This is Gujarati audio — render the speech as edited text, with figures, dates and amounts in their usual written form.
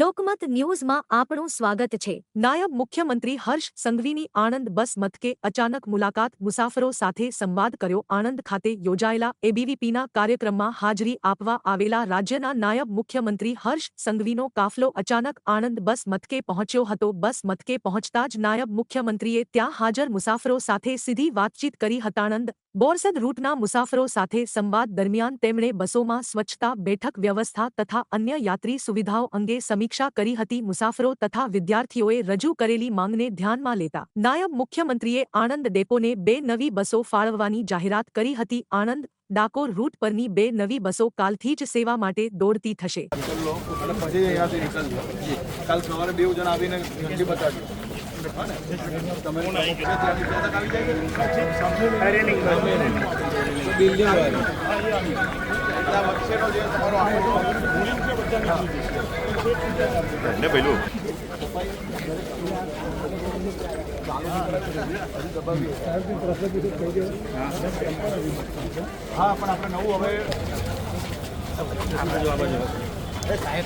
લોકમત ન્યૂઝમાં આપનું સ્વાગત છે। નાયબ મુખ્યમંત્રી હર્ષ સંઘવીની આણંદ બસ મથકે અચાનક મુલાકાત, મુસાફરો સાથે સંવાદ કર્યો। આણંદ ખાતે યોજાયેલા એબીવીપીના કાર્યક્રમમાં હાજરી આપવા આવેલા રાજ્યના નાયબ મુખ્યમંત્રી હર્ષ સંઘવીનો કાફલો અચાનક આણંદ બસ મથકે પહોંચ્યો હતો। બસ મથકે પહોંચતા જ નાયબ મુખ્યમંત્રીએ ત્યાં હાજર મુસાફરો સાથે સીધી વાતચીત કરી હતી। આણંદ બોરસદ રૂટના મુસાફરો સાથે સંવાદ દરમિયાન તેમણે બસોમાં સ્વચ્છતા, બેઠક વ્યવસ્થા તથા અન્ય યાત્રી સુવિધાઓ અંગે સમીક્ષા કરી હતી। મુસાફરો તથા વિદ્યાર્થીઓએ રજૂ કરેલી માંગને ધ્યાનમાં લેતા નાયબ મુખ્યમંત્રીએ આણંદ ડેપોને 2 નવી બસો ફાળવવાની જાહેરાત કરી હતી। આણંદ ડાકોર રૂટ પરની 2 નવી બસો કાલથી જ સેવા માટે દોડતી થશે। हाँ पण આપણે નવું હવે સાહેબ